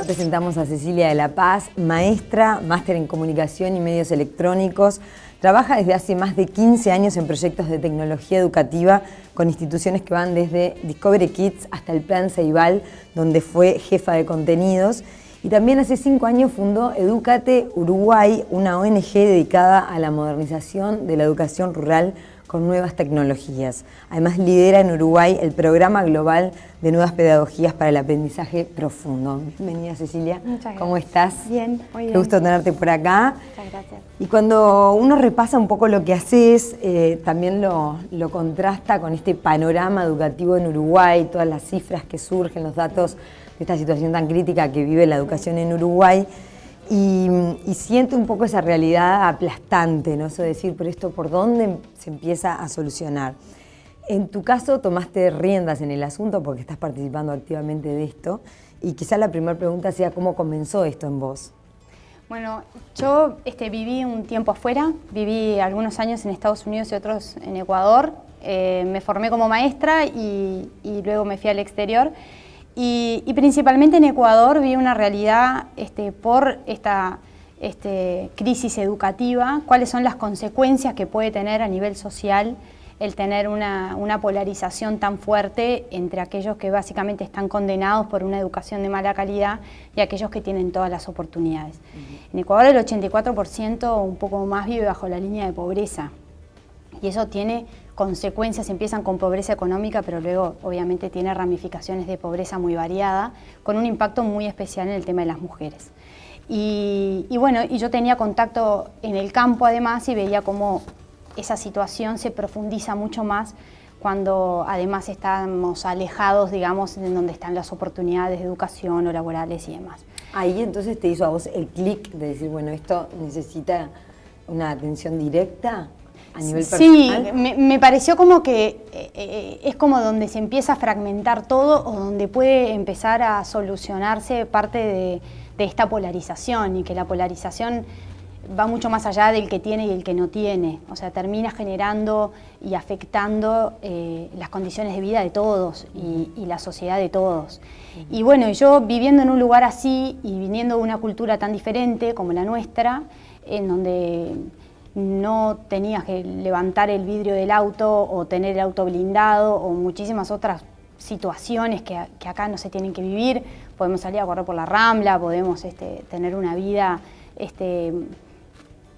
Ya presentamos a Cecilia de la Paz, maestra, máster en comunicación y medios electrónicos. Trabaja desde hace más de 15 años en proyectos de tecnología educativa con instituciones que van desde Discovery Kids hasta el Plan Ceibal, donde fue jefa de contenidos. Y también hace 5 años fundó Edúcate Uruguay, una ONG dedicada a la modernización de la educación rural con nuevas tecnologías. Además lidera en Uruguay el programa global de nuevas pedagogías para el aprendizaje profundo. Bienvenida, Cecilia. Muchas gracias. ¿Cómo estás? Bien, muy bien. Qué gusto tenerte por acá. Muchas gracias. Y cuando uno repasa un poco lo que haces, también lo contrasta con este panorama educativo en Uruguay, todas las cifras que surgen, los datos de esta situación tan crítica que vive la educación en Uruguay. Y siento un poco esa realidad aplastante, ¿no? Eso de decir, pero esto ¿por dónde se empieza a solucionar? En tu caso tomaste riendas en el asunto porque estás participando activamente de esto y quizá la primera pregunta sea ¿cómo comenzó esto en vos? Bueno, yo viví un tiempo afuera, viví algunos años en Estados Unidos y otros en Ecuador. Me formé como maestra y luego me fui al exterior. Y principalmente en Ecuador vi una realidad por esta crisis educativa, cuáles son las consecuencias que puede tener a nivel social el tener una polarización tan fuerte entre aquellos que básicamente están condenados por una educación de mala calidad y aquellos que tienen todas las oportunidades. En Ecuador el 84%, un poco más, vive bajo la línea de pobreza y eso tiene consecuencias, empiezan con pobreza económica, pero luego obviamente tiene ramificaciones de pobreza muy variada, con un impacto muy especial en el tema de las mujeres. Y bueno, yo tenía contacto en el campo además y veía cómo esa situación se profundiza mucho más cuando además estamos alejados, digamos, de donde están las oportunidades de educación o laborales y demás. Ahí entonces te hizo a vos el clic de decir, bueno, esto necesita una atención directa a nivel personal. Sí, me pareció como que es como donde se empieza a fragmentar todo o donde puede empezar a solucionarse parte de esta polarización y que la polarización va mucho más allá del que tiene y el que no tiene, o sea, termina generando y afectando las condiciones de vida de todos y la sociedad de todos. Y bueno, yo viviendo en un lugar así y viniendo de una cultura tan diferente como la nuestra, en donde no tenías que levantar el vidrio del auto o tener el auto blindado o muchísimas otras situaciones que acá no se tienen que vivir, podemos salir a correr por la Rambla, podemos tener una vida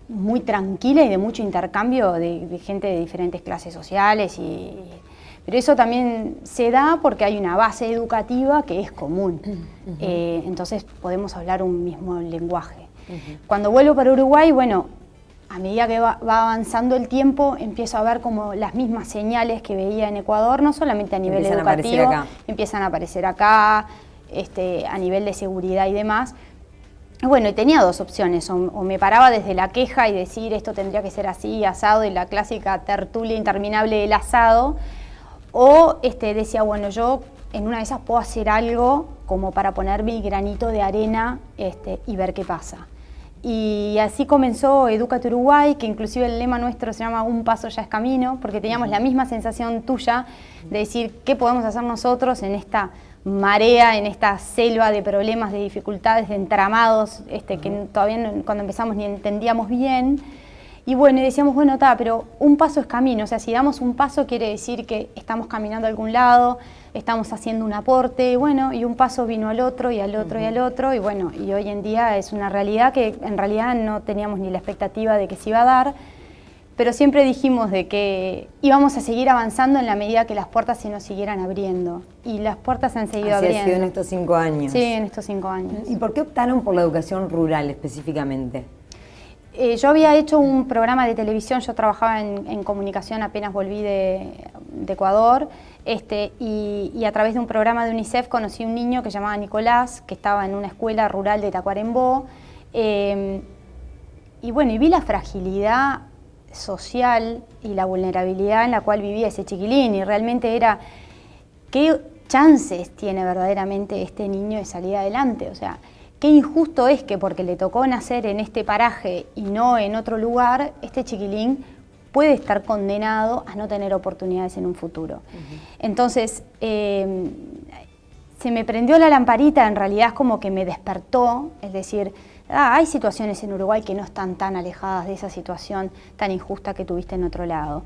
muy tranquila y de mucho intercambio de gente de diferentes clases sociales, pero eso también se da porque hay una base educativa que es común, entonces podemos hablar un mismo lenguaje. Cuando vuelvo para Uruguay, bueno, a medida que va avanzando el tiempo, empiezo a ver como las mismas señales que veía en Ecuador, no solamente a nivel educativo, empiezan a aparecer acá, a nivel de seguridad y demás. Bueno, y tenía dos opciones, o me paraba desde la queja y decir esto tendría que ser así, asado, y la clásica tertulia interminable del asado, o decía, bueno, yo en una de esas puedo hacer algo como para poner mi granito de arena y ver qué pasa. Y así comenzó Edúcate Uruguay, que inclusive el lema nuestro se llama Un paso ya es camino, porque teníamos la misma sensación tuya de decir qué podemos hacer nosotros en esta marea, en esta selva de problemas, de dificultades, de entramados, que todavía cuando empezamos ni entendíamos bien. Y bueno, y decíamos, bueno, pero un paso es camino, o sea, si damos un paso quiere decir que estamos caminando a algún lado, estamos haciendo un aporte, bueno, y un paso vino al otro, y al otro, y al otro, y bueno, y hoy en día es una realidad que en realidad no teníamos ni la expectativa de que se iba a dar, pero siempre dijimos de que íbamos a seguir avanzando en la medida que las puertas se nos siguieran abriendo, y las puertas se han seguido abriendo. Así ha sido en estos 5 años. Sí, en estos 5 años. ¿Y por qué optaron por la educación rural específicamente? Yo había hecho un programa de televisión, yo trabajaba en comunicación, apenas volví de Ecuador, y a través de un programa de UNICEF conocí a un niño que se llamaba Nicolás, que estaba en una escuela rural de Tacuarembó, y bueno, y vi la fragilidad social y la vulnerabilidad en la cual vivía ese chiquilín, y realmente era, ¿qué chances tiene verdaderamente este niño de salir adelante? O sea, qué injusto es que porque le tocó nacer en este paraje y no en otro lugar, este chiquilín puede estar condenado a no tener oportunidades en un futuro. Entonces, se me prendió la lamparita, en realidad es como que me despertó, es decir, hay situaciones en Uruguay que no están tan alejadas de esa situación tan injusta que tuviste en otro lado.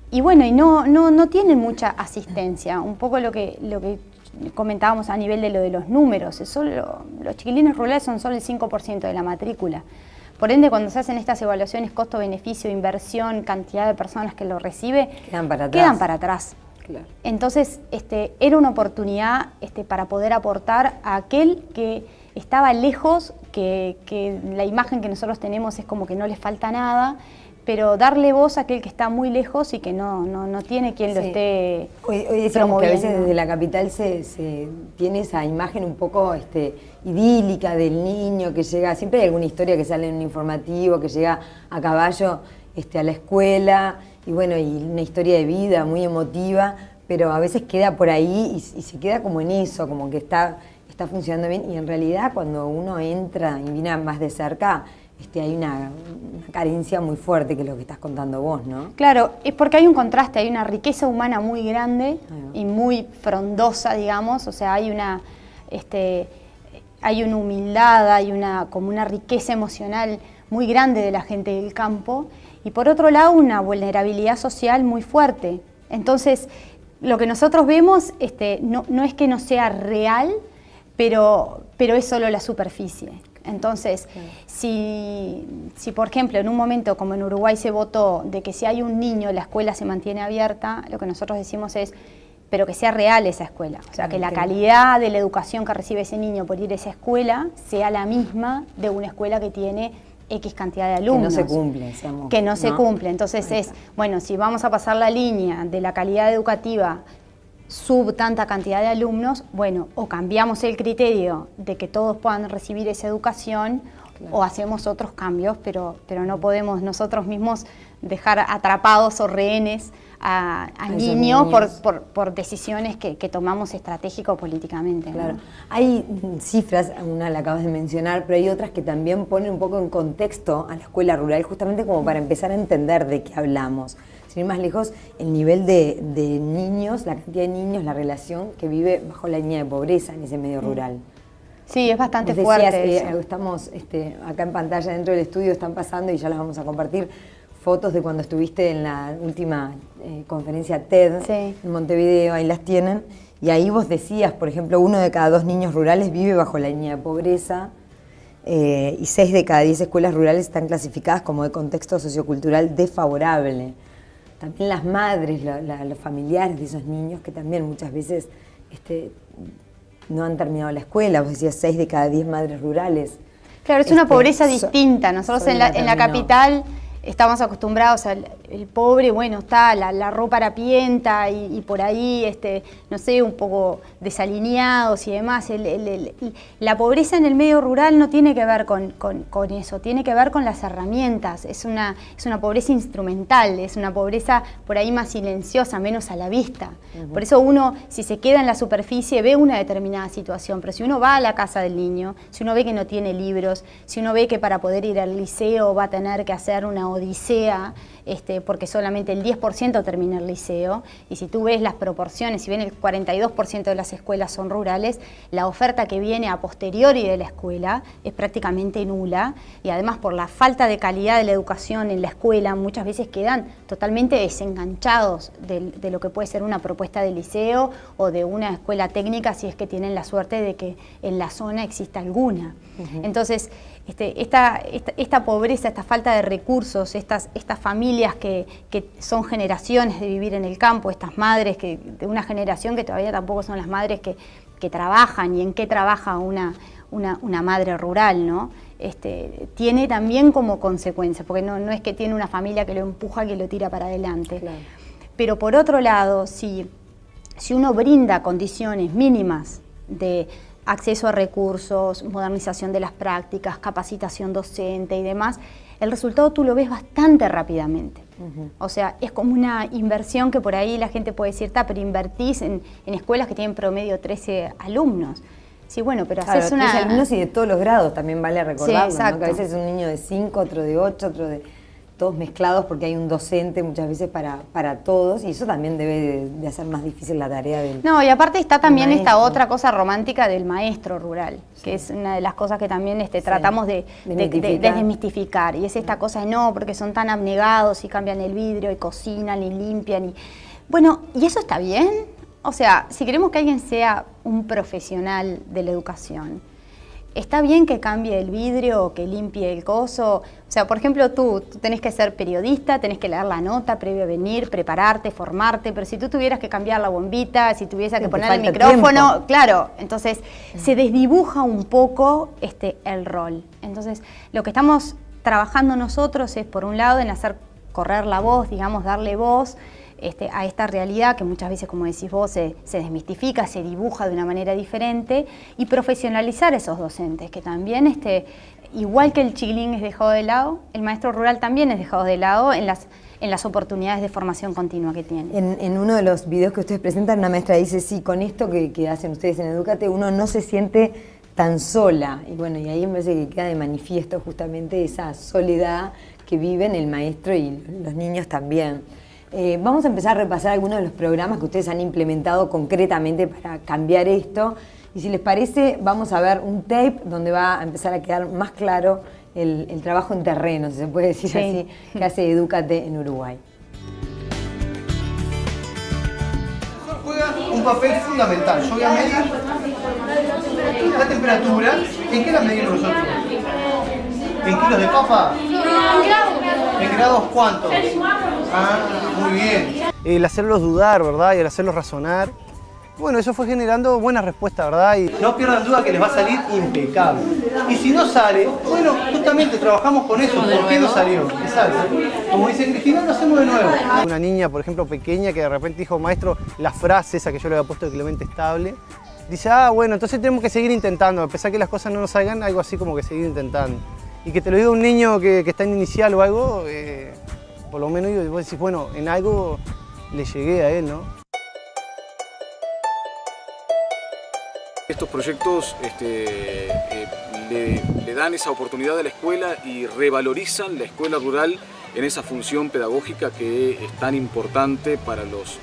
Y bueno, y no tienen mucha asistencia, un poco lo que comentábamos a nivel de lo de los números, los chiquilines rurales son solo el 5% de la matrícula. Por ende, cuando se hacen estas evaluaciones costo-beneficio, inversión, cantidad de personas que lo recibe, quedan para atrás. Claro. Entonces, era una oportunidad para poder aportar a aquel que estaba lejos, que la imagen que nosotros tenemos es como que no le falta nada, pero darle voz a aquel que está muy lejos y que no tiene quien lo esté hoy decíamos que a veces desde la capital se tiene esa imagen un poco idílica del niño que llega, siempre hay alguna historia que sale en un informativo, que llega a caballo a la escuela, y bueno, y una historia de vida muy emotiva, pero a veces queda por ahí y se queda como en eso, como que está funcionando bien, y en realidad cuando uno entra y viene más de cerca, hay una carencia muy fuerte, que es lo que estás contando vos, ¿no? Claro, es porque hay un contraste, hay una riqueza humana muy grande y muy frondosa, digamos, o sea, hay una humildad, hay como una riqueza emocional muy grande de la gente del campo, y por otro lado una vulnerabilidad social muy fuerte. Entonces, lo que nosotros vemos no es que no sea real, pero es solo la superficie. Entonces, si por ejemplo en un momento como en Uruguay se votó de que si hay un niño la escuela se mantiene abierta, lo que nosotros decimos es, pero que sea real esa escuela, o sea, que la calidad de la educación que recibe ese niño por ir a esa escuela sea la misma de una escuela que tiene X cantidad de alumnos. Que no se cumple, decíamos. Que no se cumple, entonces bueno, si vamos a pasar la línea de la calidad educativa sub tanta cantidad de alumnos, bueno, o cambiamos el criterio de que todos puedan recibir esa educación, o hacemos otros cambios, pero no podemos nosotros mismos dejar atrapados o rehenes a niños por decisiones que tomamos estratégico o políticamente, ¿no? Claro. Hay cifras, una la acabas de mencionar, pero hay otras que también ponen un poco en contexto a la escuela rural, justamente como para empezar a entender de qué hablamos. Sin ir más lejos, el nivel de niños, la cantidad de niños, la relación que vive bajo la línea de pobreza en ese medio rural. Sí, es bastante fuerte. Estamos acá en pantalla dentro del estudio, están pasando y ya las vamos a compartir, fotos de cuando estuviste en la última conferencia TED en Montevideo, ahí las tienen. Y ahí vos decías, por ejemplo, 1 de cada 2 niños rurales vive bajo la línea de pobreza, y 6 de cada 10 escuelas rurales están clasificadas como de contexto sociocultural desfavorable. También las madres, los familiares de esos niños que también muchas veces no han terminado la escuela. Vos decías 6 de cada 10 madres rurales. Claro, es una pobreza distinta. Nosotros en la capital estamos acostumbrados al pobre, bueno, está la ropa harapienta y por ahí, no sé, un poco desalineados y demás. La pobreza en el medio rural no tiene que ver con eso, tiene que ver con las herramientas. Es una pobreza instrumental, es una pobreza por ahí más silenciosa, menos a la vista. Por eso uno, si se queda en la superficie, ve una determinada situación, pero si uno va a la casa del niño, si uno ve que no tiene libros, si uno ve que para poder ir al liceo va a tener que hacer una odisea, porque solamente el 10% termina el liceo, y si tú ves las proporciones, si bien el 42% de las escuelas son rurales, la oferta que viene a posteriori de la escuela es prácticamente nula, y además por la falta de calidad de la educación en la escuela, muchas veces quedan totalmente desenganchados de lo que puede ser una propuesta de liceo o de una escuela técnica, si es que tienen la suerte de que en la zona exista alguna. Entonces, esta pobreza, esta falta de recursos, estas familias que son generaciones de vivir en el campo, estas madres de una generación que todavía tampoco son las madres que trabajan, y en qué trabaja una madre rural, ¿no? Tiene también como consecuencia, porque no es que tiene una familia que lo empuja, que lo tira para adelante. Claro. Pero por otro lado, si uno brinda condiciones mínimas de acceso a recursos, modernización de las prácticas, capacitación docente y demás, el resultado tú lo ves bastante rápidamente. O sea, es como una inversión que por ahí la gente puede decir, pero invertís en escuelas que tienen promedio 13 alumnos. Sí, bueno, pero haces 13 alumnos y de todos los grados, también vale recordarlo, ¿no? Que a veces es un niño de 5, otro de 8, otro de... todos mezclados porque hay un docente muchas veces para todos, y eso también debe de hacer más difícil la tarea del No, y aparte está también maestro. esta otra cosa romántica del maestro rural, que es una de las cosas que también tratamos de desmistificar, y es esta cosa de no, porque son tan abnegados y cambian el vidrio y cocinan y limpian. Bueno, ¿y eso está bien? O sea, si queremos que alguien sea un profesional de la educación, ¿está bien que cambie el vidrio, que limpie el coso? O sea, por ejemplo, tú tenés que ser periodista, tenés que leer la nota previo a venir, prepararte, formarte, pero si tú tuvieras que cambiar la bombita, si tuvieras que poner el micrófono, tiempo. Claro, entonces se desdibuja un poco el rol. Entonces, lo que estamos trabajando nosotros es, por un lado, en hacer correr la voz, digamos, darle voz a esta realidad que muchas veces, como decís vos, se desmistifica, se dibuja de una manera diferente, y profesionalizar esos docentes, que también, igual que el chiquilín es dejado de lado, el maestro rural también es dejado de lado en las oportunidades de formación continua que tiene. En uno de los videos que ustedes presentan, una maestra dice, sí, con esto que hacen ustedes en Edúcate, uno no se siente tan sola. Y bueno, y ahí me parece que queda de manifiesto justamente esa soledad que viven el maestro y los niños también. Vamos a empezar a repasar algunos de los programas que ustedes han implementado concretamente para cambiar esto. Y si les parece, vamos a ver un tape donde va a empezar a quedar más claro el trabajo en terreno, si se puede decir así, que hace Edúcate en Uruguay. Juega un papel fundamental. Yo voy a medir la temperatura. ¿En qué la medimos nosotros? ¿En kilos de papa? ¿En grados cuántos? Ah, muy bien. El hacerlos dudar, ¿verdad? Y el hacerlos razonar. Bueno, eso fue generando buenas respuestas, ¿verdad? Y no pierdan duda que les va a salir impecable. Y si no sale, bueno, justamente trabajamos con eso. ¿Por qué no salió? Exacto. Como dice Cristina, lo hacemos de nuevo. Una niña, por ejemplo, pequeña, que de repente dijo, maestro, la frase esa que yo le había puesto de Clemente Estable, dice, bueno, entonces tenemos que seguir intentando, a pesar que las cosas no nos salgan, algo así como que seguir intentando. Y que te lo diga un niño que está en inicial o algo, por lo menos vos decís, bueno, en algo le llegué a él, ¿no? Estos proyectos le dan esa oportunidad a la escuela y revalorizan la escuela rural en esa función pedagógica que es tan importante para los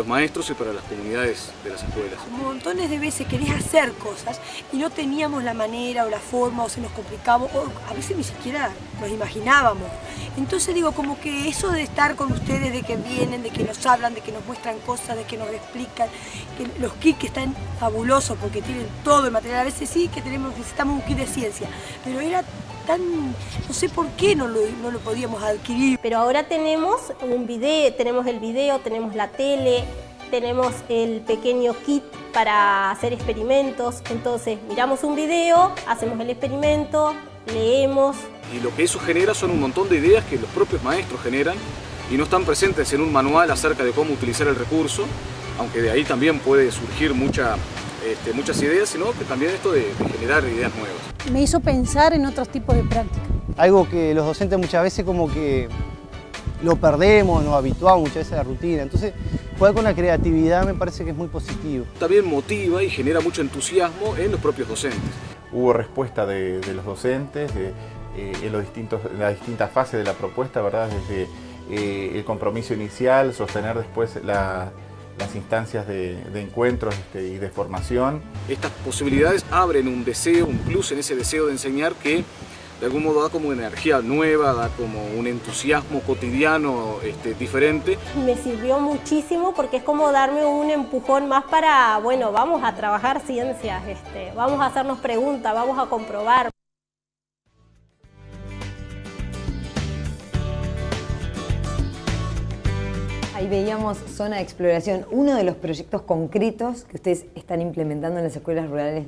maestros y para las comunidades de las escuelas. Montones de veces querés hacer cosas y no teníamos la manera o la forma, o se nos complicaba, o a veces ni siquiera nos imaginábamos. Entonces digo, como que eso de estar con ustedes, de que vienen, de que nos hablan, de que nos muestran cosas, de que nos explican, que los kits que están fabulosos porque tienen todo el material, a veces sí que necesitamos un kit de ciencia, pero era tan, no sé por qué no lo podíamos adquirir. Pero ahora tenemos un video, tenemos la tele, tenemos el pequeño kit para hacer experimentos. Entonces miramos un video, hacemos el experimento, leemos. Y lo que eso genera son un montón de ideas que los propios maestros generan y no están presentes en un manual acerca de cómo utilizar el recurso, aunque de ahí también puede surgir muchas ideas, sino que también esto de generar ideas nuevas. Me hizo pensar en otros tipos de prácticas. Algo que los docentes muchas veces como que lo perdemos, nos habituamos muchas veces a la rutina. Entonces, jugar con la creatividad me parece que es muy positivo. También motiva y genera mucho entusiasmo en los propios docentes. Hubo respuesta de los docentes en las distintas fases de la propuesta, ¿verdad? Desde el compromiso inicial, sostener después las instancias de encuentros y de formación. Estas posibilidades abren un deseo, un plus en ese deseo de enseñar que de algún modo da como una energía nueva, da como un entusiasmo cotidiano diferente. Me sirvió muchísimo porque es como darme un empujón más para, bueno, vamos a trabajar ciencias, vamos a hacernos preguntas, vamos a comprobar. Ahí veíamos Zona de Exploración, uno de los proyectos concretos que ustedes están implementando en las escuelas rurales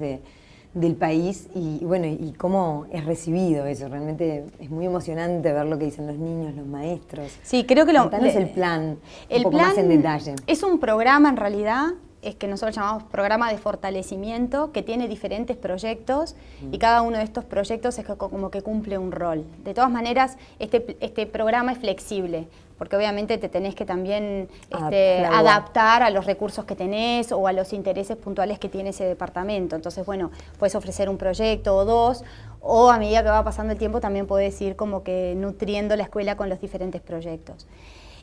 del país y bueno, y cómo es recibido eso. Realmente es muy emocionante ver lo que dicen los niños, los maestros. Sí, creo que Contanos el plan, un poco más en detalle. Es un programa en realidad es que nosotros llamamos programa de fortalecimiento, que tiene diferentes proyectos y cada uno de estos proyectos es como que cumple un rol. De todas maneras, este programa es flexible, porque obviamente te tenés que también adaptar a los recursos que tenés o a los intereses puntuales que tiene ese departamento. Entonces, bueno, puedes ofrecer un proyecto o dos, o a medida que va pasando el tiempo también podés ir como que nutriendo la escuela con los diferentes proyectos.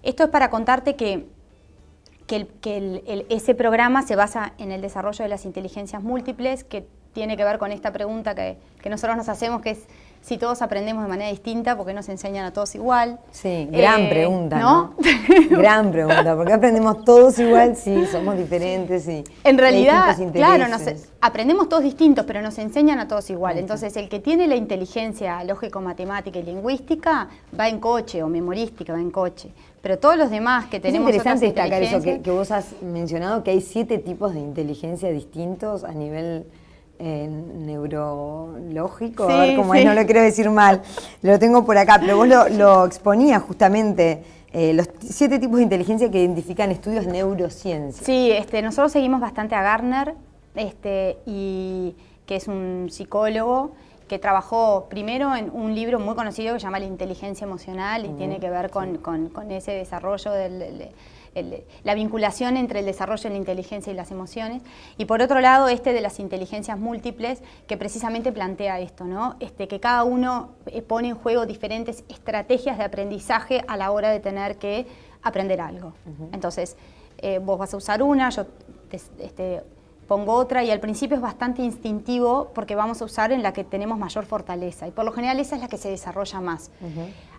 Esto es para contarte que ese programa se basa en el desarrollo de las inteligencias múltiples, que tiene que ver con esta pregunta que nosotros nos hacemos, que es si todos aprendemos de manera distinta, ¿por qué nos enseñan a todos igual? Sí, gran pregunta, ¿no? Gran pregunta, ¿por qué aprendemos todos igual si somos diferentes? Y en realidad, claro, aprendemos todos distintos, pero nos enseñan a todos igual. Entonces, el que tiene la inteligencia lógico-matemática y lingüística va en coche, o memorística va en coche. Pero todos los demás que tenemos otras inteligencias... Es interesante destacar eso, que vos has mencionado, que hay 7 tipos de inteligencia distintos a nivel neurológico, sí, a ver cómo es, no lo quiero decir mal, lo tengo por acá, pero vos lo exponías justamente, los 7 tipos de inteligencia que identifican estudios neurociencia. Sí, nosotros seguimos bastante a Gardner, y que es un psicólogo que trabajó primero en un libro muy conocido que se llama La inteligencia emocional y tiene que ver con ese desarrollo la vinculación entre el desarrollo de la inteligencia y las emociones. Y por otro lado, de las inteligencias múltiples, que precisamente plantea esto, ¿no? Que cada uno pone en juego diferentes estrategias de aprendizaje a la hora de tener que aprender algo. Entonces, vos vas a usar una, yo pongo otra, y al principio es bastante instintivo porque vamos a usar en la que tenemos mayor fortaleza, y por lo general esa es la que se desarrolla más.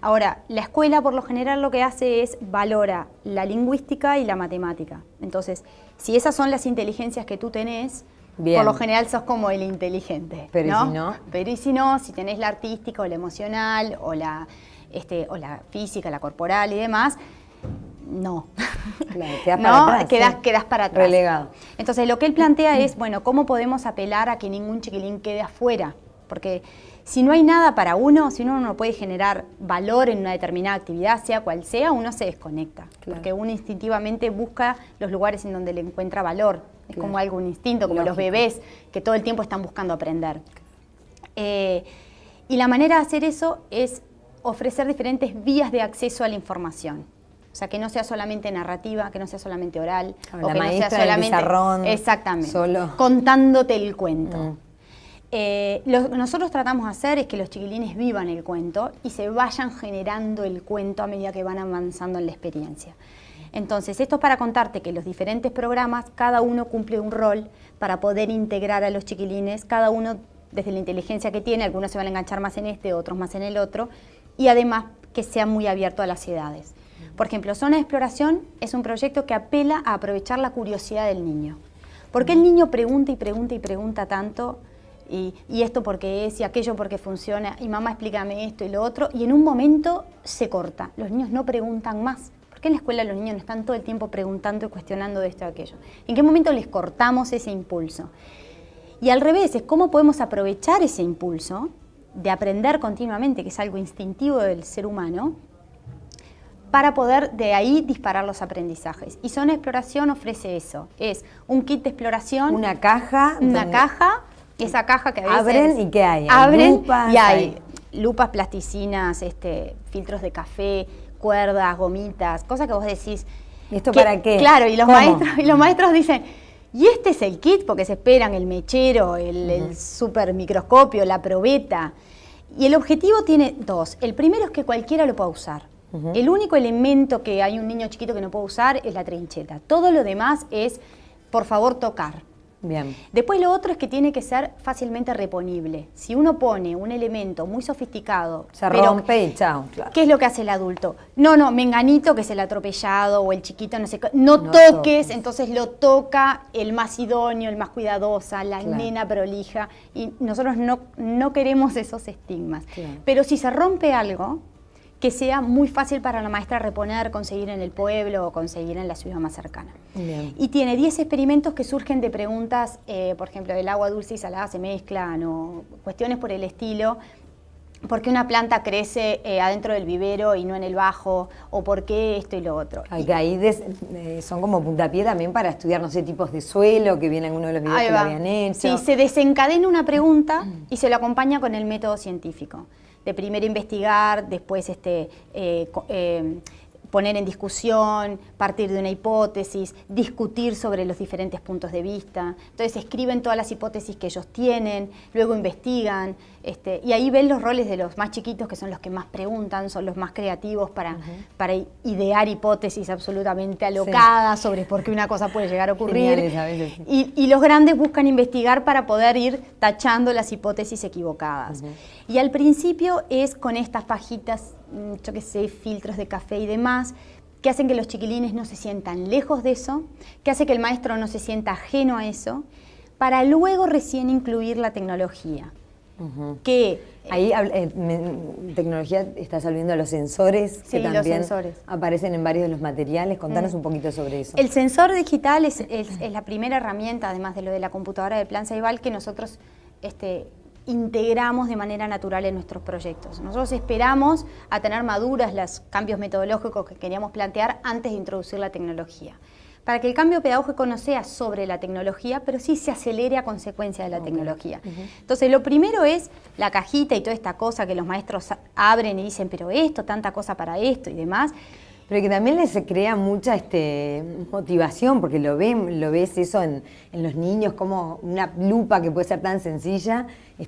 Ahora, la escuela por lo general lo que hace es valora la lingüística y la matemática. Entonces, si esas son las inteligencias que tú tenés, por lo general sos como el inteligente. Pero ¿no? ¿y si no? Pero ¿y si no? Si tenés la artística o la emocional o la física, la corporal y demás, no. Claro, quedás para atrás. Relegado. Entonces, lo que él plantea es, bueno, ¿cómo podemos apelar a que ningún chiquilín quede afuera? Porque si no hay nada para uno, si uno no puede generar valor en una determinada actividad, sea cual sea, uno se desconecta. Claro. Porque uno instintivamente busca los lugares en donde le encuentra valor. Es como algo, un instinto, como los bebés que todo el tiempo están buscando aprender. Y la manera de hacer eso es ofrecer diferentes vías de acceso a la información. O sea, que no sea solamente narrativa, que no sea solamente oral, o que no sea solamente exactamente, solo contándote el cuento. Lo que nosotros tratamos de hacer es que los chiquilines vivan el cuento y se vayan generando el cuento a medida que van avanzando en la experiencia. Entonces, esto es para contarte que los diferentes programas, cada uno cumple un rol para poder integrar a los chiquilines, cada uno desde la inteligencia que tiene, algunos se van a enganchar más en otros más en el otro, y además que sea muy abierto a las edades. Por ejemplo, Zona de Exploración es un proyecto que apela a aprovechar la curiosidad del niño. Porque el niño pregunta y pregunta y pregunta tanto, y esto porque es, y aquello porque funciona, y mamá explícame esto y lo otro, y en un momento se corta. Los niños no preguntan más. Porque en la escuela los niños no están todo el tiempo preguntando y cuestionando de esto y aquello. ¿En qué momento les cortamos ese impulso? Y al revés, es cómo podemos aprovechar ese impulso de aprender continuamente, que es algo instintivo del ser humano, para poder de ahí disparar los aprendizajes. Y Zona de Exploración ofrece eso. Es un kit de exploración. Una caja. Esa caja que a veces... Abren y ¿qué hay? Abren lupas, y hay lupas, plasticinas, filtros de café, cuerdas, gomitas, cosas que vos decís... ¿Y esto para qué? Claro, y los maestros dicen... Y este es el kit, porque se esperan el mechero, el super microscopio, la probeta. Y el objetivo tiene 2. El primero es que cualquiera lo pueda usar. El único elemento que hay un niño chiquito que no puede usar es la trincheta. Todo lo demás es, por favor, tocar. Bien. Después lo otro es que tiene que ser fácilmente reponible. Si uno pone un elemento muy sofisticado... Se rompe y chao. Claro. ¿Qué es lo que hace el adulto? No, menganito que es el atropellado o el chiquito, no sé qué. No toques, entonces lo toca el más idóneo, el más cuidadosa, la nena prolija. Y nosotros no queremos esos estigmas. Claro. Pero si se rompe algo, que sea muy fácil para la maestra reponer, conseguir en el pueblo o conseguir en la ciudad más cercana. Bien. Y tiene 10 experimentos que surgen de preguntas, por ejemplo, el agua dulce y salada se mezclan o cuestiones por el estilo, por qué una planta crece adentro del vivero y no en el bajo, o por qué esto y lo otro. Ahí son como puntapié también para estudiar, no sé, tipos de suelo, que viene alguno de los videos que lo habían hecho. Sí, se desencadena una pregunta y se lo acompaña con el método científico. De primero investigar, después poner en discusión, partir de una hipótesis, discutir sobre los diferentes puntos de vista. Entonces escriben todas las hipótesis que ellos tienen, luego investigan, y ahí ven los roles de los más chiquitos, que son los que más preguntan, son los más creativos para idear hipótesis absolutamente alocadas sobre por qué una cosa puede llegar a ocurrir. Geniales, a veces. Y los grandes buscan investigar para poder ir tachando las hipótesis equivocadas. Y al principio es con estas pajitas, yo qué sé, filtros de café y demás, que hacen que los chiquilines no se sientan lejos de eso, que hace que el maestro no se sienta ajeno a eso, para luego recién incluir la tecnología. Que ahí tecnología estás hablando de los sensores, que también aparecen en varios de los materiales. Contanos un poquito sobre eso. El sensor digital es la primera herramienta, además de lo de la computadora del Plan Ceibal, que nosotros integramos de manera natural en nuestros proyectos. Nosotros esperamos a tener maduras los cambios metodológicos que queríamos plantear antes de introducir la tecnología, para que el cambio pedagógico no sea sobre la tecnología, pero sí se acelere a consecuencia de la tecnología. Entonces, lo primero es la cajita y toda esta cosa que los maestros abren y dicen, pero esto, tanta cosa para esto y demás. Pero que también les crea mucha motivación, porque lo ves eso en los niños, como una lupa que puede ser tan sencilla.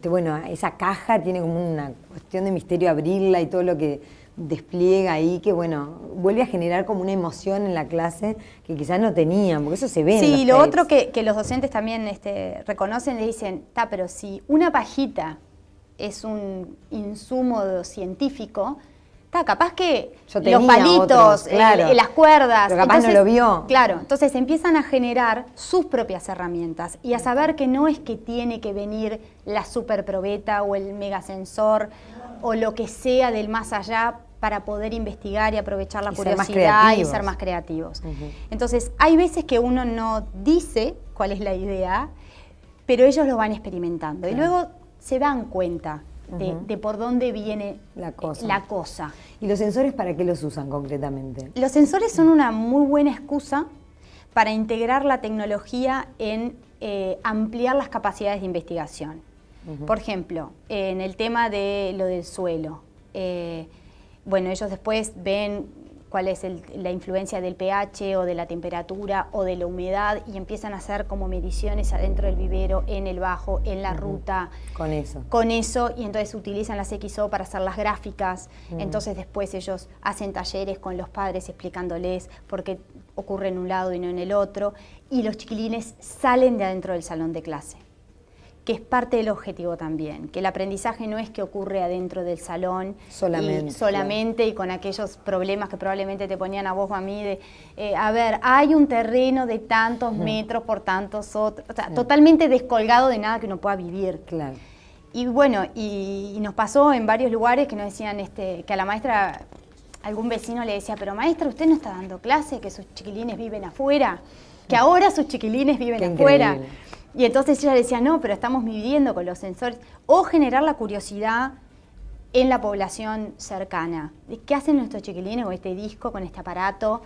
Bueno, esa caja tiene como una cuestión de misterio abrirla y todo lo que despliega ahí, que bueno, vuelve a generar como una emoción en la clase que quizás no tenían, porque eso se ve en los Sí, lo tapes. otro que los docentes también reconocen, le dicen, pero si una pajita es un insumo científico, capaz que los palitos, otros, claro, las cuerdas. Pero capaz no lo vio. Claro, entonces empiezan a generar sus propias herramientas y a saber que no es que tiene que venir la superprobeta o el megasensor o lo que sea del más allá para poder investigar y aprovechar la curiosidad y ser más creativos. Entonces, hay veces que uno no dice cuál es la idea, pero ellos lo van experimentando y luego se dan cuenta de por dónde viene la cosa. ¿Y los sensores para qué los usan concretamente? Los sensores son una muy buena excusa para integrar la tecnología en ampliar las capacidades de investigación. Por ejemplo, en el tema de lo del suelo, bueno, ellos después ven cuál es la influencia del pH o de la temperatura o de la humedad y empiezan a hacer como mediciones adentro del vivero, en el bajo, en la ruta. Con eso, y entonces utilizan las XO para hacer las gráficas. Entonces después ellos hacen talleres con los padres explicándoles por qué ocurre en un lado y no en el otro, y los chiquilines salen de adentro del salón de clase, que es parte del objetivo también, que el aprendizaje no es que ocurre adentro del salón solamente y con aquellos problemas que probablemente te ponían a vos o a mí de, a ver, hay un terreno de tantos metros por tantos otros, o sea, totalmente descolgado de nada que uno pueda vivir. Claro. Y bueno, y nos pasó en varios lugares que nos decían que a la maestra, algún vecino le decía, pero maestra, usted no está dando clase, que sus chiquilines viven afuera, que ahora sus chiquilines viven afuera. Increíble. Y entonces ella decía, no, pero estamos midiendo con los sensores. O generar la curiosidad en la población cercana. De qué hacen nuestros chiquilines con este disco, con este aparato.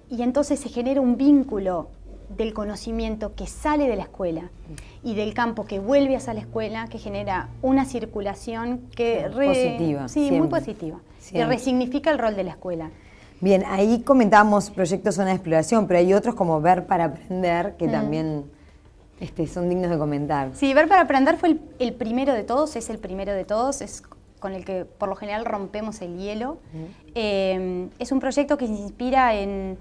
Y entonces se genera un vínculo del conocimiento que sale de la escuela y del campo que vuelve hacia la escuela, que genera una circulación que positiva. Sí, siempre. muy positiva. Que resignifica el rol de la escuela. Bien, ahí comentábamos proyectos Zona de Exploración, pero hay otros como Ver para Aprender, que también son dignos de comentar. Sí, Ver para Aprender fue el primero de todos, es el primero de todos, es con el que por lo general rompemos el hielo. Es un proyecto que se inspira en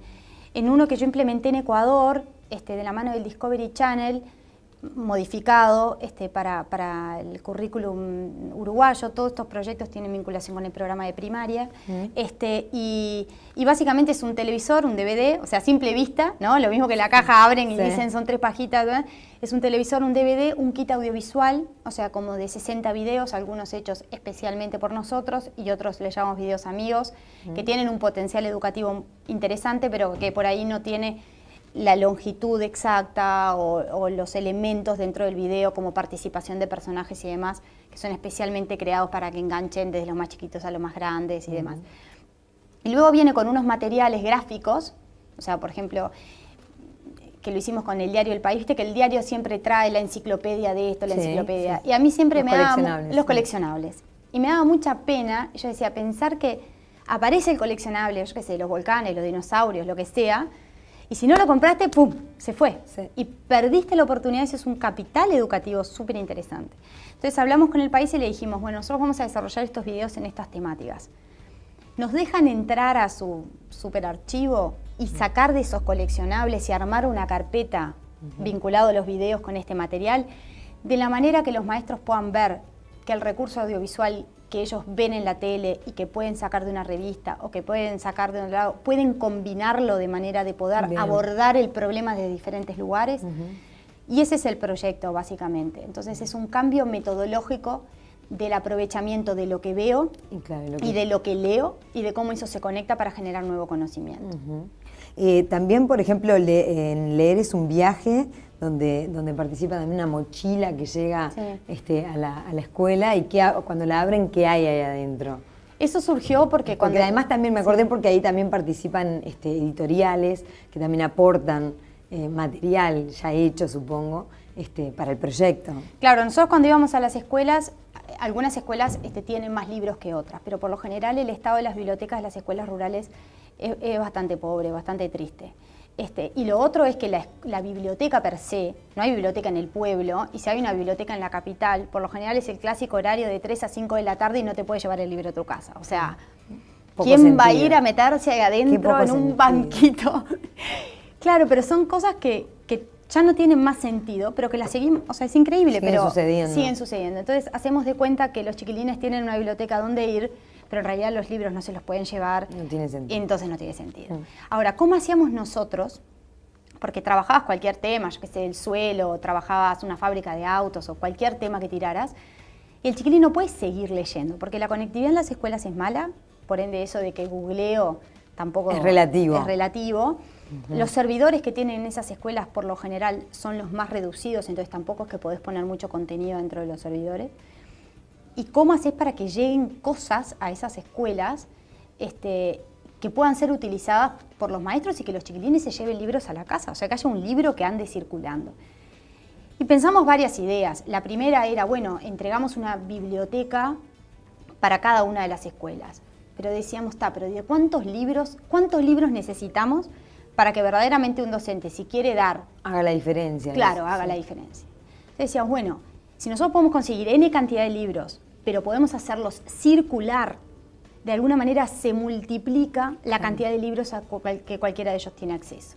uno que yo implementé en Ecuador, de la mano del Discovery Channel, modificado para el currículum uruguayo. Todos estos proyectos tienen vinculación con el programa de primaria. Y básicamente es un televisor, un DVD, o sea, a simple vista, ¿no? Lo mismo que la caja abren y dicen son 3 pajitas, ¿verdad? Es un televisor, un DVD, un kit audiovisual, o sea, como de 60 videos, algunos hechos especialmente por nosotros y otros le llamamos videos amigos, que tienen un potencial educativo interesante, pero que por ahí no tiene la longitud exacta o los elementos dentro del video como participación de personajes y demás, que son especialmente creados para que enganchen desde los más chiquitos a los más grandes y demás. Y luego viene con unos materiales gráficos, o sea, por ejemplo, que lo hicimos con el diario El País, viste que el diario siempre trae la enciclopedia de esto, la enciclopedia, y a mí siempre me daba los coleccionables. Y me daba mucha pena, yo decía, pensar que aparece el coleccionable, yo qué sé, los volcanes, los dinosaurios, lo que sea, y si no lo compraste, ¡pum!, se fue. Y perdiste la oportunidad, eso es un capital educativo súper interesante. Entonces hablamos con El País y le dijimos, bueno, nosotros vamos a desarrollar estos videos en estas temáticas. ¿Nos dejan entrar a su superarchivo y sacar de esos coleccionables y armar una carpeta vinculado a los videos con este material? De la manera que los maestros puedan ver que el recurso audiovisual que ellos ven en la tele y que pueden sacar de una revista o que pueden sacar de un lado, pueden combinarlo de manera de poder abordar el problema de diferentes lugares. Y ese es el proyecto, básicamente. Entonces es un cambio metodológico del aprovechamiento de lo que veo y de lo que leo y de cómo eso se conecta para generar nuevo conocimiento. También, por ejemplo, en Leer es un viaje donde participa también una mochila que llega a la escuela y cuando la abren, ¿qué hay ahí adentro? Eso surgió porque además también me acordé porque ahí también participan editoriales que también aportan material ya hecho, supongo, para el proyecto. Claro, nosotros cuando íbamos a las escuelas, algunas escuelas tienen más libros que otras, pero por lo general el estado de las bibliotecas de las escuelas rurales es bastante pobre, bastante triste. Y lo otro es que la biblioteca per se, no hay biblioteca en el pueblo, y si hay una biblioteca en la capital, por lo general es el clásico horario de 3 a 5 de la tarde y no te puedes llevar el libro a tu casa. O sea, ¿quién va a ir a meterse ahí adentro en un banquito? Claro, pero son cosas que ya no tienen más sentido, pero que las seguimos, o sea, es increíble, pero siguen sucediendo. Entonces hacemos de cuenta que los chiquilines tienen una biblioteca donde ir, pero en realidad los libros no se los pueden llevar. No tiene sentido. Y entonces no tiene sentido. Ahora, ¿cómo hacíamos nosotros? Porque trabajabas cualquier tema, yo qué sé, el suelo, trabajabas una fábrica de autos o cualquier tema que tiraras, y el chiquilín no puede seguir leyendo, porque la conectividad en las escuelas es mala, por ende eso de que googleo tampoco es relativo. Los servidores que tienen en esas escuelas por lo general son los más reducidos, entonces tampoco es que podés poner mucho contenido dentro de los servidores. ¿Y cómo haces para que lleguen cosas a esas escuelas que puedan ser utilizadas por los maestros y que los chiquilines se lleven libros a la casa? O sea, que haya un libro que ande circulando. Y pensamos varias ideas. La primera era, bueno, entregamos una biblioteca para cada una de las escuelas. Pero decíamos, pero ¿de cuántos libros necesitamos para que verdaderamente un docente, si quiere dar... haga la diferencia. Claro, haga la diferencia. Entonces decíamos, bueno, si nosotros podemos conseguir N cantidad de libros, pero podemos hacerlos circular, de alguna manera se multiplica la cantidad de libros a que cualquiera de ellos tiene acceso.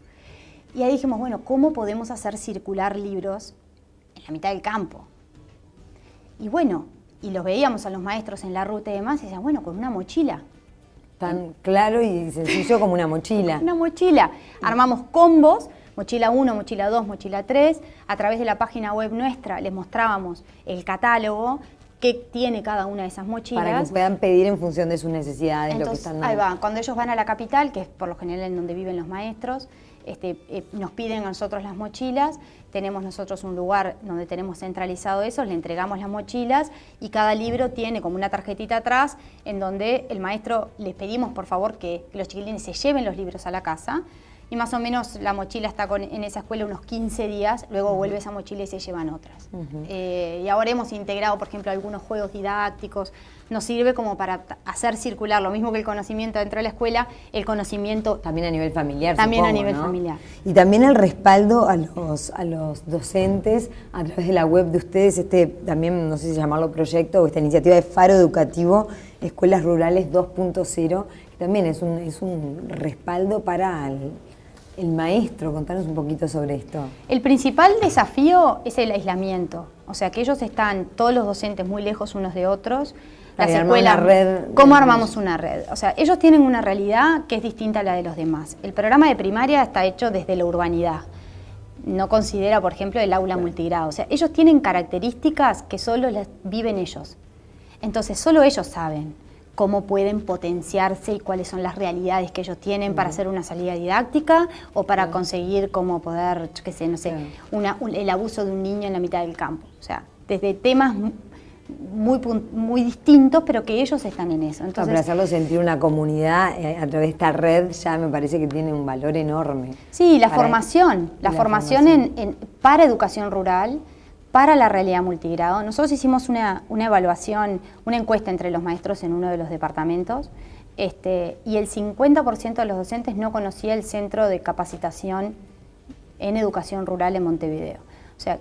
Y ahí dijimos, bueno, ¿cómo podemos hacer circular libros en la mitad del campo? Y bueno, y los veíamos a los maestros en la ruta y demás, y decían, bueno, con una mochila. Tan claro y sencillo como una mochila. Una mochila. Armamos combos, mochila 1, mochila 2, mochila 3. A través de la página web nuestra les mostrábamos el catálogo que tiene cada una de esas mochilas. Para que puedan pedir en función de sus necesidades. Entonces, lo que están ahí va. Cuando ellos van a la capital, que es por lo general en donde viven los maestros, nos piden a nosotros las mochilas. Tenemos nosotros un lugar donde tenemos centralizado eso, le entregamos las mochilas y cada libro tiene como una tarjetita atrás en donde el maestro les pedimos por favor que los chiquilines se lleven los libros a la casa y más o menos la mochila está en esa escuela unos 15 días, luego vuelve esa mochila y se llevan otras. Y ahora hemos integrado, por ejemplo, algunos juegos didácticos, nos sirve como para hacer circular, lo mismo que el conocimiento dentro de la escuela, el conocimiento... También a nivel familiar, también supongo, a nivel ¿no? familiar. Y también el respaldo a los docentes a través de la web de ustedes, también, no sé si llamarlo proyecto o esta iniciativa de Faro Educativo, Escuelas Rurales 2.0, que también es un respaldo para el maestro. Contanos un poquito sobre esto. El principal desafío es el aislamiento, o sea que ellos están, todos los docentes, muy lejos unos de otros. Las escuelas, ¿cómo armamos una red? O sea, ellos tienen una realidad que es distinta a la de los demás. El programa de primaria está hecho desde la urbanidad. No considera, por ejemplo, el aula multigrado. O sea, ellos tienen características que solo las viven ellos. Entonces, solo ellos saben cómo pueden potenciarse y cuáles son las realidades que ellos tienen para hacer una salida didáctica o para conseguir cómo poder, yo qué sé, no sé, el abuso de un niño en la mitad del campo. O sea, desde temas muy distintos, pero que ellos están en eso. Entonces, para hacerlo sentir una comunidad a través de esta red ya me parece que tiene un valor enorme. Sí, la formación para educación rural, para la realidad multigrado. Nosotros hicimos una evaluación, una encuesta entre los maestros en uno de los departamentos, y el 50% de los docentes no conocía el centro de capacitación en educación rural en Montevideo. O sea,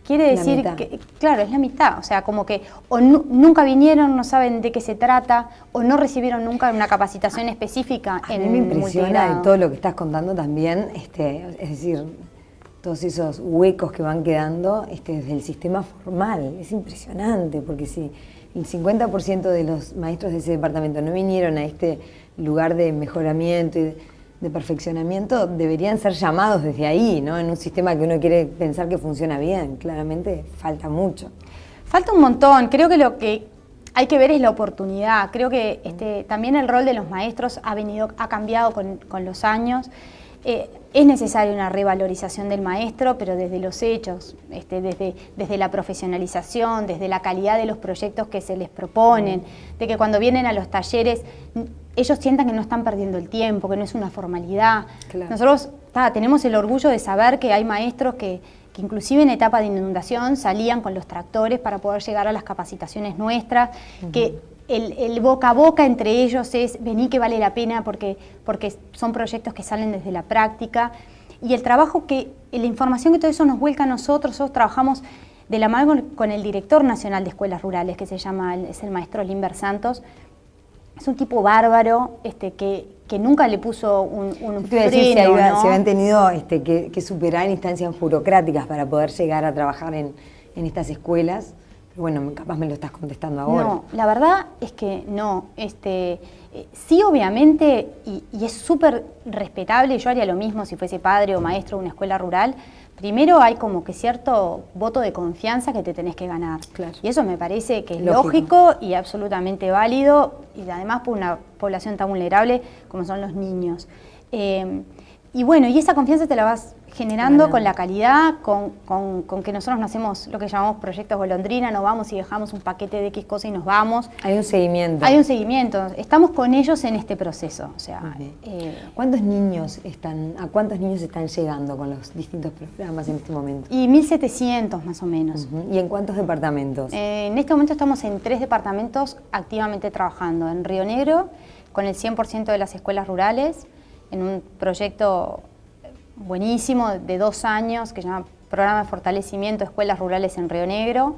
quiere decir que, claro, es la mitad. O sea, como que o nunca vinieron, no saben de qué se trata, o no recibieron nunca una capacitación específica en multigrado. A mí me impresiona de todo lo que estás contando también, es decir, todos esos huecos que van quedando desde el sistema formal. Es impresionante, porque si el 50% de los maestros de ese departamento no vinieron a este lugar de mejoramiento y de perfeccionamiento, deberían ser llamados desde ahí, ¿no? En un sistema que uno quiere pensar que funciona bien. Claramente falta mucho. Falta un montón. Creo que lo que hay que ver es la oportunidad. Creo que también el rol de los maestros ha cambiado con los años. Es necesaria una revalorización del maestro, pero desde los hechos, desde la profesionalización, desde la calidad de los proyectos que se les proponen, de que cuando vienen a los talleres ellos sientan que no están perdiendo el tiempo, que no es una formalidad. Claro. Nosotros tenemos el orgullo de saber que hay maestros que inclusive en etapa de inundación salían con los tractores para poder llegar a las capacitaciones nuestras, que el boca a boca entre ellos es vení que vale la pena porque son proyectos que salen desde la práctica, y el trabajo la información que todo eso nos vuelca a nosotros trabajamos de la mano con el director nacional de escuelas rurales, que es el maestro Limber Santos. Es un tipo bárbaro, que nunca le puso un freno, si ¿no? Se habían tenido que superar instancias burocráticas para poder llegar a trabajar en estas escuelas. Pero bueno, capaz me lo estás contestando ahora. No, la verdad es que no. Sí, obviamente, y es súper respetable, yo haría lo mismo si fuese padre o maestro de una escuela rural. Primero hay como que cierto voto de confianza que te tenés que ganar. Claro. Y eso me parece que es lógico y absolutamente válido, y además por una población tan vulnerable como son los niños. Y bueno, y esa confianza te la vas generando con la calidad, con que nosotros no hacemos lo que llamamos proyectos golondrina, no vamos y dejamos un paquete de X cosa y nos vamos. Hay un seguimiento. Hay un seguimiento. Estamos con ellos en este proceso. O sea, ¿a cuántos niños están llegando con los distintos programas en este momento? Y 1.700 más o menos. ¿Y en cuántos departamentos? En este momento estamos en 3 departamentos activamente trabajando. En Río Negro, con el 100% de las escuelas rurales, en un proyecto buenísimo de 2 años que se llama Programa de Fortalecimiento de Escuelas Rurales en Río Negro,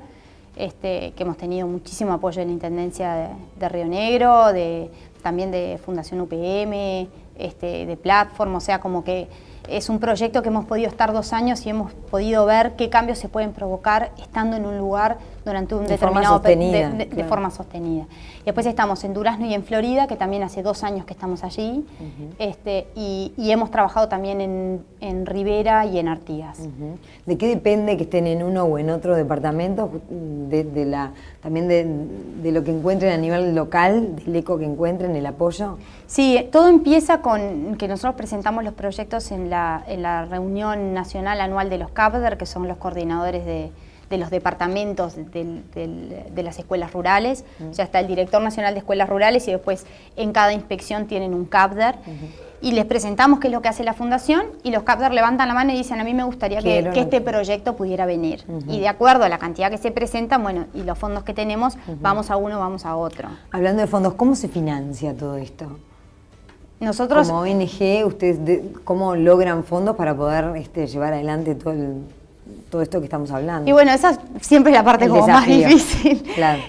que hemos tenido muchísimo apoyo de la Intendencia de Río Negro, también de Fundación UPM, de Platform. O sea, como que es un proyecto que hemos podido estar 2 años y hemos podido ver qué cambios se pueden provocar estando en un lugar durante un determinado periodo de forma sostenida. Y después estamos en Durazno y en Florida, que también hace 2 años que estamos allí, y hemos trabajado también en Rivera y en Artigas. ¿De qué depende que estén en uno o en otro departamento? También de lo que encuentren a nivel local, del eco que encuentren, el apoyo. Sí, todo empieza con que nosotros presentamos los proyectos en la reunión nacional anual de los CAPDER, que son los coordinadores de los departamentos de las escuelas rurales. O sea, está el director nacional de escuelas rurales y después en cada inspección tienen un CAPDER. Y les presentamos qué es lo que hace la fundación, y los CAPDER levantan la mano y dicen: a mí me gustaría que este proyecto pudiera venir. Y de acuerdo a la cantidad que se presenta, bueno, y los fondos que tenemos, vamos a uno, vamos a otro. Hablando de fondos, ¿cómo se financia todo esto? Nosotros, como ONG, ¿ustedes cómo logran fondos para poder llevar adelante todo esto que estamos hablando? Y bueno, esa siempre es la parte como más difícil. Claro.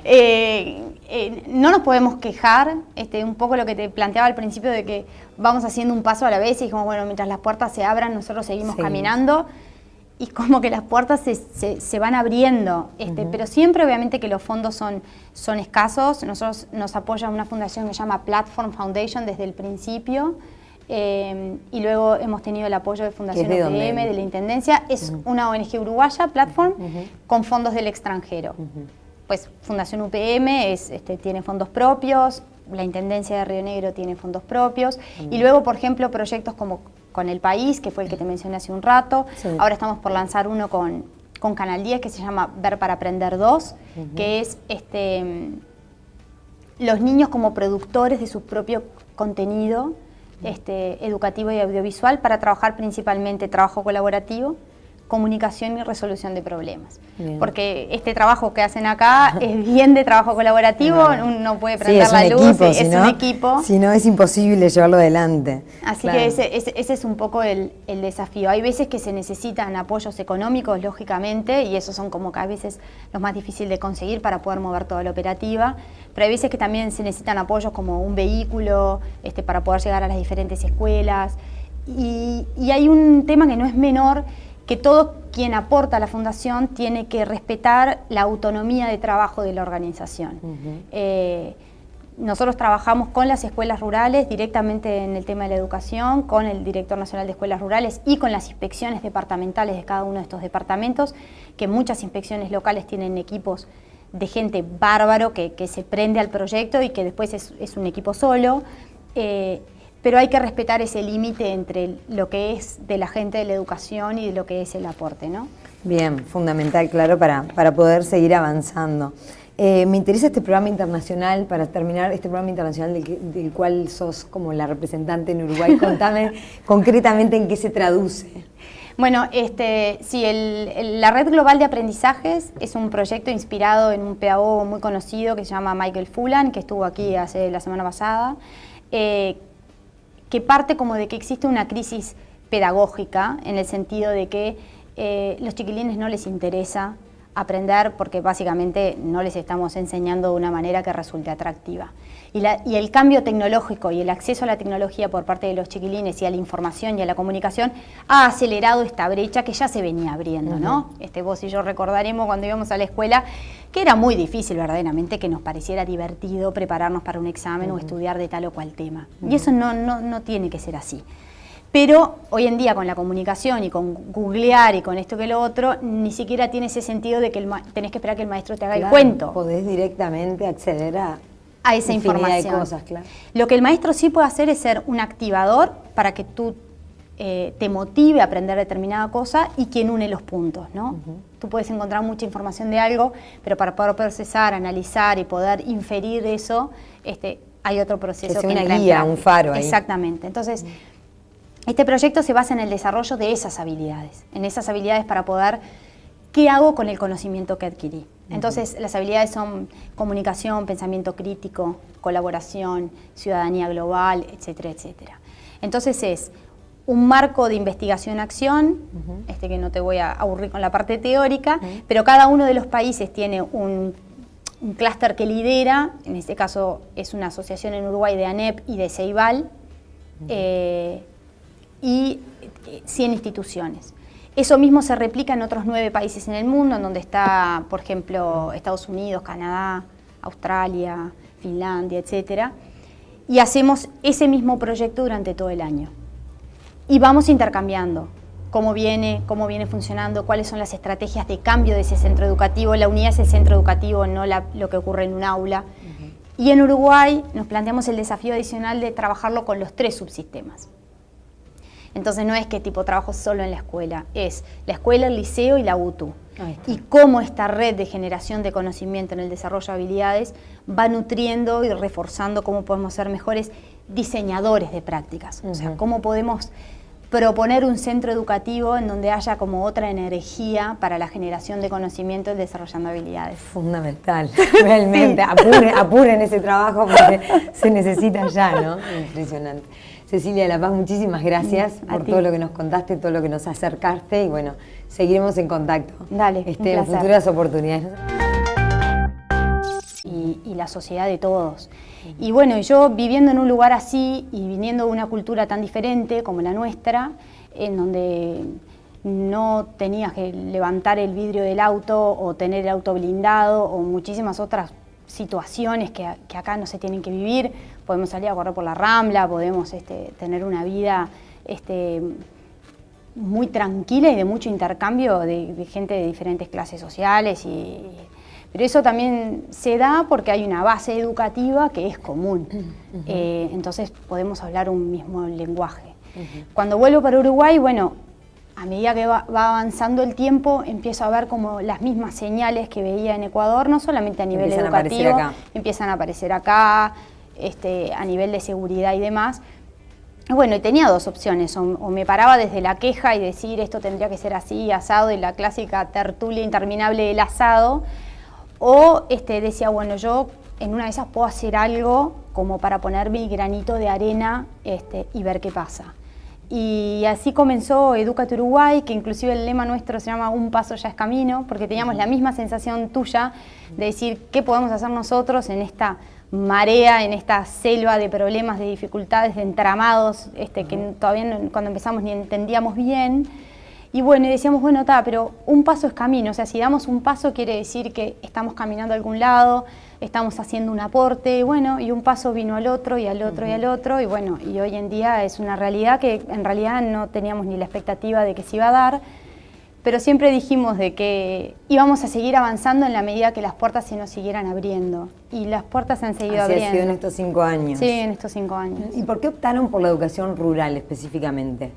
No nos podemos quejar, un poco lo que te planteaba al principio, de que vamos haciendo un paso a la vez y dijimos, bueno, mientras las puertas se abran, nosotros seguimos caminando, y como que las puertas se van abriendo, pero siempre obviamente que los fondos son escasos. Nosotros nos apoya una fundación que se llama Platform Foundation desde el principio, y luego hemos tenido el apoyo de Fundación UPM, de la Intendencia. Es una ONG uruguaya, Platform, con fondos del extranjero. Pues Fundación UPM tiene fondos propios, la Intendencia de Río Negro tiene fondos propios, y luego, por ejemplo, proyectos como con El País, que fue el que te mencioné hace un rato. Sí. Ahora estamos por lanzar uno con Canal 10 que se llama Ver para Aprender 2, que es los niños como productores de su propio contenido educativo y audiovisual para trabajar principalmente trabajo colaborativo, comunicación y resolución de problemas. Bien. Porque este trabajo que hacen acá es bien de trabajo colaborativo, uno puede prender la luz, es un equipo. Si no, es imposible llevarlo adelante. Así que ese es un poco el desafío. Hay veces que se necesitan apoyos económicos, lógicamente, y esos son como que a veces los más difíciles de conseguir para poder mover toda la operativa, pero hay veces que también se necesitan apoyos como un vehículo para poder llegar a las diferentes escuelas. Y hay un tema que no es menor, que todo quien aporta a la fundación tiene que respetar la autonomía de trabajo de la organización. Nosotros trabajamos con las escuelas rurales directamente en el tema de la educación, con el Director Nacional de Escuelas Rurales y con las inspecciones departamentales de cada uno de estos departamentos, que muchas inspecciones locales tienen equipos de gente bárbaro que se prende al proyecto y que después es un equipo solo. Pero hay que respetar ese límite entre lo que es de la gente de la educación y de lo que es el aporte, ¿no? Bien, fundamental, claro, para poder seguir avanzando. Me interesa este programa internacional, para terminar, este programa internacional del cual sos como la representante en Uruguay. Contame concretamente en qué se traduce. Bueno, sí, la Red Global de Aprendizajes es un proyecto inspirado en un PAO muy conocido que se llama Michael Fullan, que estuvo aquí la semana pasada, que parte como de que existe una crisis pedagógica en el sentido de que los chiquilines no les interesa aprender porque básicamente no les estamos enseñando de una manera que resulte atractiva. Y el cambio tecnológico y el acceso a la tecnología por parte de los chiquilines y a la información y a la comunicación ha acelerado esta brecha que ya se venía abriendo, ¿no? Vos y yo recordaremos cuando íbamos a la escuela que era muy difícil verdaderamente que nos pareciera divertido prepararnos para un examen o estudiar de tal o cual tema. Y eso no tiene que ser así. Pero hoy en día con la comunicación y con googlear y con esto que lo otro, ni siquiera tiene ese sentido de que tenés que esperar que el maestro te haga el cuento. Podés directamente acceder a esa información. De cosas, claro. Lo que el maestro sí puede hacer es ser un activador para que tú te motive a aprender determinada cosa y quien une los puntos, ¿no? Tú puedes encontrar mucha información de algo, pero para poder procesar, analizar y poder inferir eso, hay otro proceso que una guía, un faro ahí. Exactamente. Entonces, este proyecto se basa en el desarrollo de esas habilidades, para poder, ¿qué hago con el conocimiento que adquirí? Entonces, las habilidades son comunicación, pensamiento crítico, colaboración, ciudadanía global, etcétera, etcétera. Entonces es un marco de investigación-acción, que no te voy a aburrir con la parte teórica, pero cada uno de los países tiene un clúster que lidera, en este caso es una asociación en Uruguay de ANEP y de Ceibal, y 100 instituciones. Eso mismo se replica en otros 9 países en el mundo, en donde está, por ejemplo, Estados Unidos, Canadá, Australia, Finlandia, etc. Y hacemos ese mismo proyecto durante todo el año. Y vamos intercambiando cómo viene funcionando, cuáles son las estrategias de cambio de ese centro educativo. La unidad es el centro educativo, no lo que ocurre en un aula. Y en Uruguay nos planteamos el desafío adicional de trabajarlo con los 3 subsistemas. Entonces no es que trabajo solo en la escuela, es la escuela, el liceo y la UTU. Y cómo esta red de generación de conocimiento en el desarrollo de habilidades va nutriendo y reforzando cómo podemos ser mejores diseñadores de prácticas. O sea, cómo podemos proponer un centro educativo en donde haya como otra energía para la generación de conocimiento y desarrollando habilidades. Fundamental, realmente. Apuren ese trabajo porque se necesita ya, ¿no? Impresionante. Cecilia de la Paz, muchísimas gracias por todo lo que nos contaste, todo lo que nos acercaste y bueno, seguiremos en contacto. Dale, en futuras oportunidades. Y la sociedad de todos. Y bueno, yo viviendo en un lugar así y viniendo de una cultura tan diferente como la nuestra, en donde no tenías que levantar el vidrio del auto o tener el auto blindado o muchísimas otras situaciones que acá no se tienen que vivir, podemos salir a correr por la Rambla, podemos tener una vida muy tranquila y de mucho intercambio de gente de diferentes clases sociales, Pero eso también se da porque hay una base educativa que es común. Entonces podemos hablar un mismo lenguaje. Cuando vuelvo para Uruguay, bueno, a medida que va avanzando el tiempo, empiezo a ver como las mismas señales que veía en Ecuador, no solamente a nivel educativo, empiezan a aparecer acá, a nivel de seguridad y demás. Bueno, y tenía dos opciones, o me paraba desde la queja y decir esto tendría que ser así, asado, y la clásica tertulia interminable del asado, o decía, bueno, yo en una de esas puedo hacer algo como para poner mi granito de arena y ver qué pasa. Y así comenzó Edúcate Uruguay, que inclusive el lema nuestro se llama Un paso ya es camino, porque teníamos la misma sensación tuya de decir qué podemos hacer nosotros en esta marea, en esta selva de problemas, de dificultades, de entramados, que todavía cuando empezamos ni entendíamos bien. Y bueno, y decíamos, bueno, pero un paso es camino, o sea, si damos un paso quiere decir que estamos caminando a algún lado, estamos haciendo un aporte, y bueno, y un paso vino al otro, y al otro, y al otro, y bueno, y hoy en día es una realidad que en realidad no teníamos ni la expectativa de que se iba a dar, pero siempre dijimos de que íbamos a seguir avanzando en la medida que las puertas se nos siguieran abriendo, y las puertas se han seguido abriendo. Así ha sido en estos 5 años. Sí, en estos 5 años. ¿Y por qué optaron por la educación rural específicamente?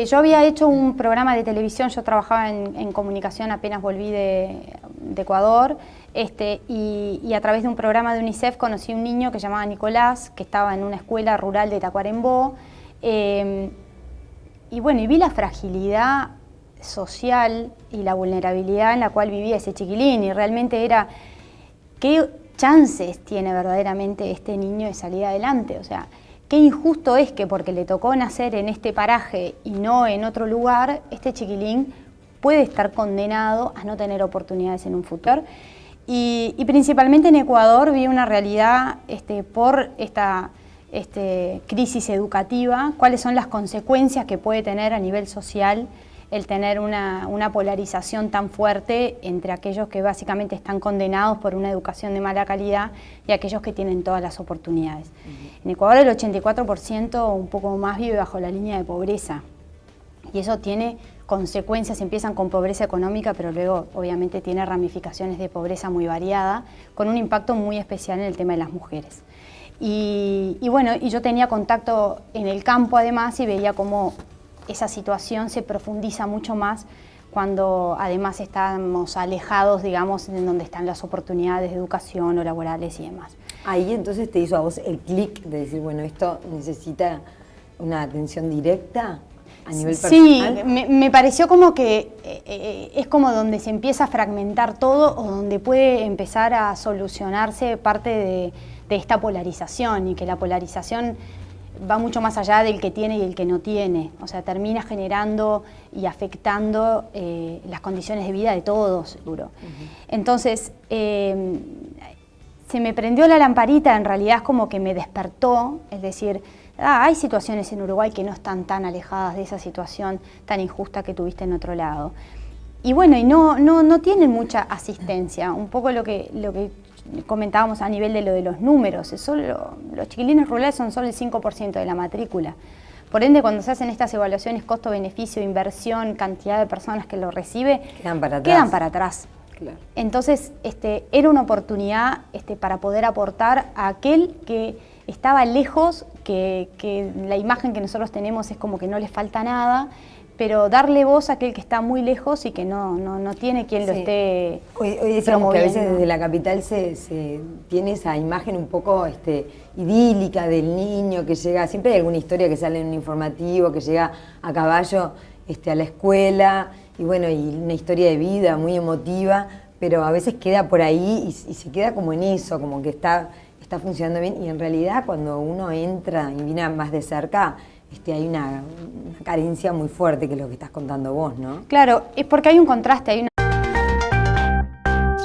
Yo había hecho un programa de televisión, yo trabajaba en comunicación apenas volví de Ecuador, y a través de un programa de UNICEF conocí a un niño que se llamaba Nicolás, que estaba en una escuela rural de Tacuarembó, y bueno, y vi la fragilidad social y la vulnerabilidad en la cual vivía ese chiquilín, y realmente era qué chances tiene verdaderamente este niño de salir adelante, o sea, qué injusto es que porque le tocó nacer en este paraje y no en otro lugar, este chiquilín puede estar condenado a no tener oportunidades en un futuro. Y principalmente en Ecuador vi una realidad por esta crisis educativa, cuáles son las consecuencias que puede tener a nivel social el tener una polarización tan fuerte entre aquellos que básicamente están condenados por una educación de mala calidad y aquellos que tienen todas las oportunidades. En Ecuador el 84%, un poco más, vive bajo la línea de pobreza, y eso tiene consecuencias, empiezan con pobreza económica, pero luego obviamente tiene ramificaciones de pobreza muy variada, con un impacto muy especial en el tema de las mujeres. Y bueno, y yo tenía contacto en el campo además y veía cómo esa situación se profundiza mucho más cuando además estamos alejados, digamos, de donde están las oportunidades de educación o laborales y demás. Ahí entonces te hizo a vos el clic de decir, bueno, esto necesita una atención directa a nivel personal. Sí, me pareció como que es como donde se empieza a fragmentar todo o donde puede empezar a solucionarse parte de esta polarización, y que la polarización va mucho más allá del que tiene y el que no tiene, o sea, termina generando y afectando las condiciones de vida de todos, seguro. Entonces, se me prendió la lamparita, en realidad es como que me despertó, es decir, hay situaciones en Uruguay que no están tan alejadas de esa situación tan injusta que tuviste en otro lado. Y bueno, y no tienen mucha asistencia, un poco lo que comentábamos a nivel de lo de los números, los chiquilines rurales son solo el 5% de la matrícula. Por ende, cuando se hacen estas evaluaciones costo-beneficio, inversión, cantidad de personas que lo recibe, quedan para atrás. Claro. Entonces, era una oportunidad para poder aportar a aquel que estaba lejos, que la imagen que nosotros tenemos es como que no les falta nada, pero darle voz a aquel que está muy lejos y que no tiene quien lo esté Hoy decíamos que a veces desde la capital se tiene esa imagen un poco idílica del niño que llega, siempre hay alguna historia que sale en un informativo, que llega a caballo a la escuela, y bueno, y una historia de vida muy emotiva, pero a veces queda por ahí y se queda como en eso, como que está funcionando bien, y en realidad cuando uno entra y viene más de cerca, hay una carencia muy fuerte, que es lo que estás contando vos, ¿no? Claro, es porque hay un contraste,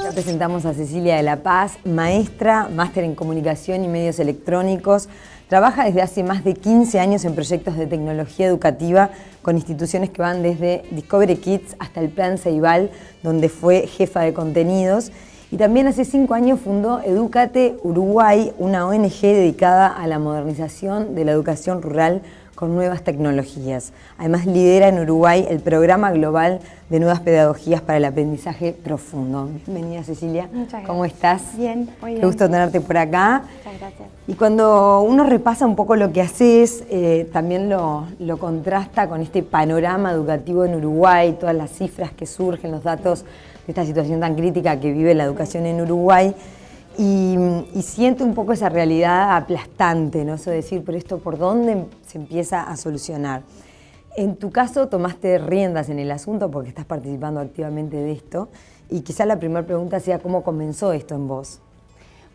Ya presentamos a Cecilia de la Paz, maestra, máster en comunicación y medios electrónicos. Trabaja desde hace más de 15 años en proyectos de tecnología educativa con instituciones que van desde Discovery Kids hasta el Plan Ceibal, donde fue jefa de contenidos. Y también hace 5 años fundó Edúcate Uruguay, una ONG dedicada a la modernización de la educación rural, con nuevas tecnologías. Además lidera en Uruguay el Programa Global de Nuevas Pedagogías para el Aprendizaje Profundo. Bienvenida, Cecilia. Muchas gracias. ¿Cómo estás? Bien, muy bien. Qué gusto tenerte por acá. Muchas gracias. Y cuando uno repasa un poco lo que haces, también lo contrasta con este panorama educativo en Uruguay, todas las cifras que surgen, los datos de esta situación tan crítica que vive la educación en Uruguay. Y siento un poco esa realidad aplastante, ¿no? Eso de decir, pero esto ¿por dónde se empieza a solucionar? En tu caso tomaste riendas en el asunto porque estás participando activamente de esto y quizá la primera pregunta sea ¿cómo comenzó esto en vos?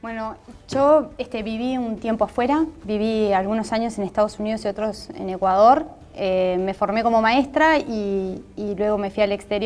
Bueno, yo viví un tiempo afuera, viví algunos años en Estados Unidos y otros en Ecuador. Me formé como maestra y luego me fui al exterior.